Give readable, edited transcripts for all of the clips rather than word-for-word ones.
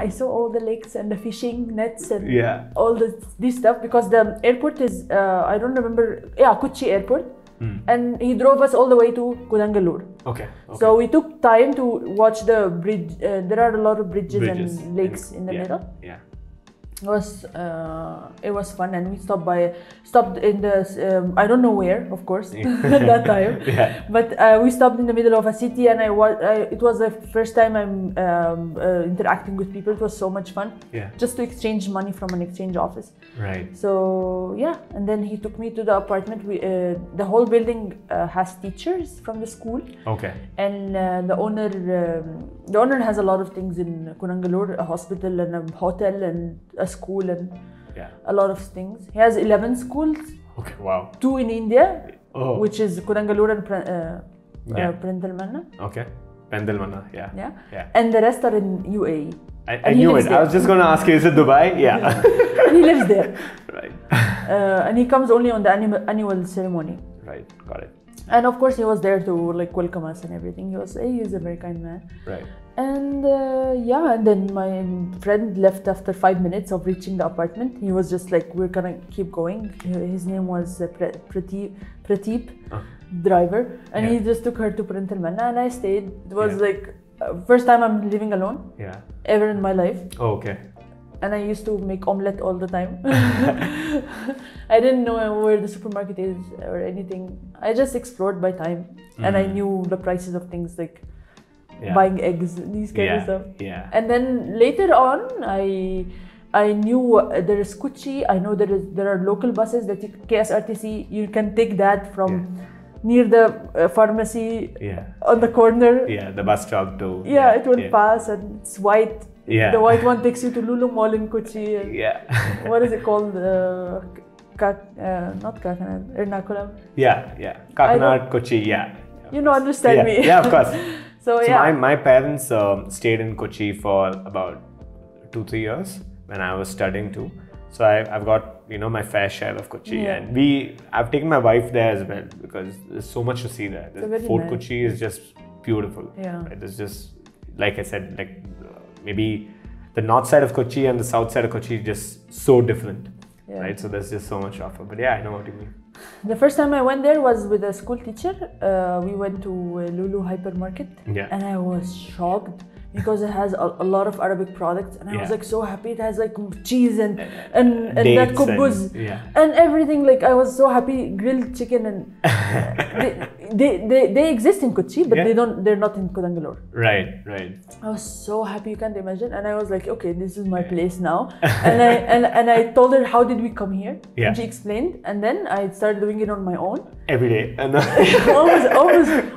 I saw all the lakes and the fishing nets and all this stuff, because the airport is I don't remember. Yeah, Kochi airport. And he drove us all the way to Kudangalur. Okay. So we took time to watch the bridge. There are a lot of bridges and lakes in the middle. Yeah. It was fun, and we stopped in the I don't know where, of course, at that time. But we stopped in the middle of a city, and it was the first time I'm interacting with people. It was so much fun. Just to exchange money from an exchange office. Right. So and then he took me to the apartment. The whole building has teachers from the school. Okay. And the owner has a lot of things in Kudangalur, a hospital and a hotel and a school and a lot of things. He has 11 schools. Okay, wow. 2 in India, which is Kudangalur and Prendelmanna. Okay, Prendelmanna, yeah. And the rest are in UAE. I knew it. I was just going to ask you, is it Dubai? Yeah. And he lives there. Right. And he comes only on the annual ceremony. Right, got it. And of course, he was there to like welcome us and everything. He is a very kind man. Right. And and then my friend left after 5 minutes of reaching the apartment. He was just like, we're gonna keep going. His name was Prateep, driver. And he just took her to Prendelmanna, and I stayed. It was like first time I'm living alone ever in my life. Oh, okay. And I used to make omelette all the time. I didn't know where the supermarket is or anything. I just explored by time. And I knew the prices of things like buying eggs, these kind of stuff. And then later on, I knew there is Kochi. I know there are local buses that KSRTC, you can take that from near the pharmacy on the corner. Yeah, the bus stop too. It will pass, and it's white. Yeah. The white one takes you to Lulu Mall in Kochi. And what is it called? Not Kakinad, Ernakulam. Kakinad, Kochi, You understand me. Yeah, of course. So my parents stayed in Kochi for about 2-3 years when I was studying too. So I've got my fair share of Kochi, and I've taken my wife there as well because there's so much to see there. Fort Kochi is just beautiful. Right? There's just, like I said, like maybe the north side of Kochi and the south side of Kochi is just so different. Right? So there's just so much to offer. But I know what you mean. The first time I went there was with a school teacher. We went to Lulu hypermarket, and I was shocked because it has a lot of Arabic products, and I was like so happy. It has like cheese and that kubuz and everything. Like I was so happy. Grilled chicken and they exist in Kochi, but they're not in Kudangalur. Right. I was so happy, you can't imagine. And I was like, okay, this is my place now. and I told her, how did we come here? And she explained, and then I started doing it on my own every day. And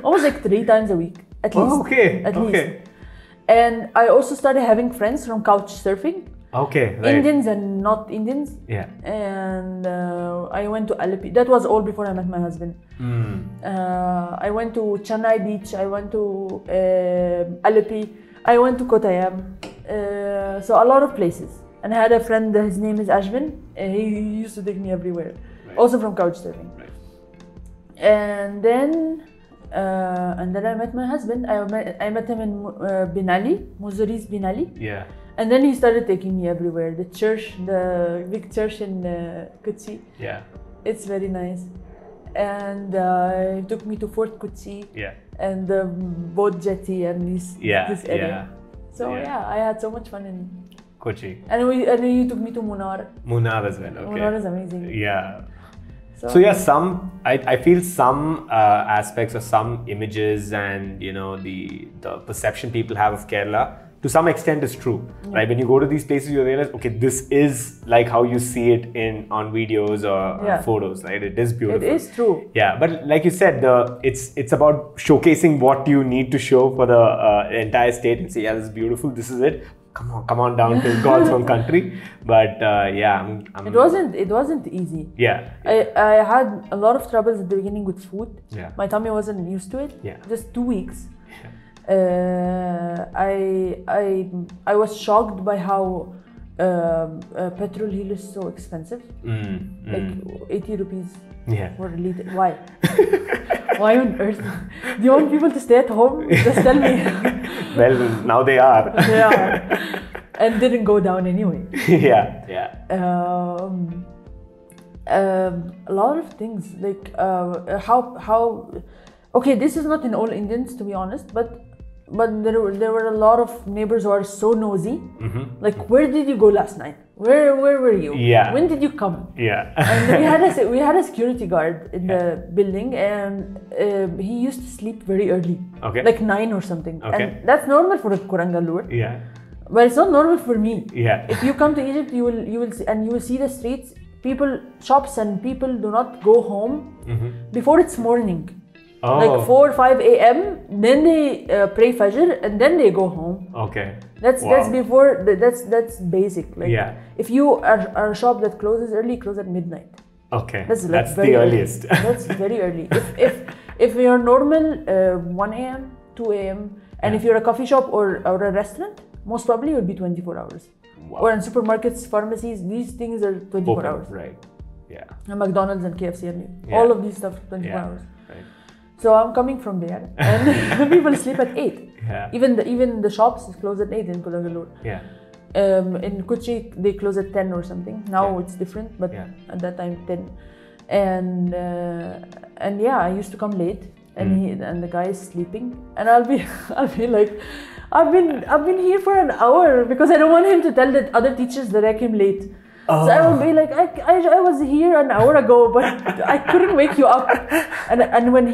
almost like 3 times a week at least. At least. And I also started having friends from couch surfing. Okay, right. Indians and not Indians. And I went to Alleppey. That was all before I met my husband. I went to Chennai Beach. I went to Alleppey. I went to Kottayam. So a lot of places. And I had a friend, his name is Ashwin. He used to take me everywhere. Also from couch surfing. And then I met my husband. I met him in Bin Ali, Muzaris Bin Ali. And then he started taking me everywhere. The church, the big church in Kochi. It's very nice. And he took me to Fort Kochi. And the boat jetty and this area. So I had so much fun in Kochi. And he took me to Munnar. Munnar as well. Okay. Munnar is amazing. So I feel some aspects or some images and the perception people have of Kerala to some extent is true, right? When you go to these places, you realize, okay, this is like how you see it on videos or photos, right? It is beautiful. It is true. But like you said, it's about showcasing what you need to show for the entire state and say, this is beautiful, this is it. Come on down to God's own country. But it wasn't easy. I had a lot of troubles at the beginning with food. My tummy wasn't used to it. Just 2 weeks. I was shocked by how petrol here is so expensive. Like 80 rupees for a liter. Why? Why on earth? Do you want people to stay at home? Just tell me. Well, now they are. and didn't go down anyway. A lot of things like how okay, this is not in all Indians, to be honest, but there were a lot of neighbors who are so nosy. Like, where did you go last night? Where were you? When did you come? And we had a security guard in the building, and he used to sleep very early, like 9 or something. And that's normal for a Kurangalur. But it's not normal for me. If you come to Egypt, you will see the streets. Shops and people do not go home before it's morning. Like 4 or 5 a.m. Then they pray Fajr and then they go home. That's before. That's basic. Like, if you are a shop that closes early, close at midnight. That's the earliest. That's very early. If you're normal, 1 a.m., 2 a.m., and if you're a coffee shop or a restaurant, most probably it would be 24 hours. Or in supermarkets, pharmacies, these things are 24 hours. And McDonald's and KFC and all of these stuff 24 hours. So I'm coming from there, and people sleep at 8. Even the shops close at 8 in Kulangalur. In Kochi they close at 10 or something. Now it's different, but at that time 10. And I used to come late, and the guy is sleeping, and I'll be like, I've been here for an hour because I don't want him to tell the other teachers that I came late. So I would be like, I was here an hour ago, but I couldn't wake you up. And when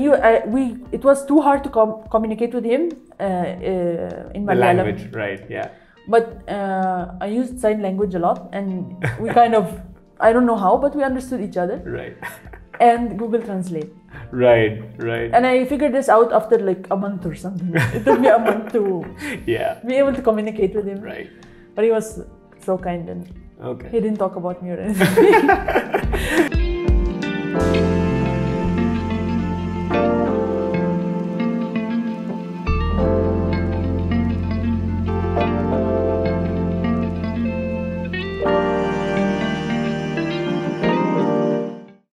it was too hard to communicate with him in Malayalam. The language, right? But I used sign language a lot, and we kind of, I don't know how, but we understood each other. And Google Translate. Right. And I figured this out after like a month or something. It took me a month to be able to communicate with him. But he was so kind, and he didn't talk about me or anything.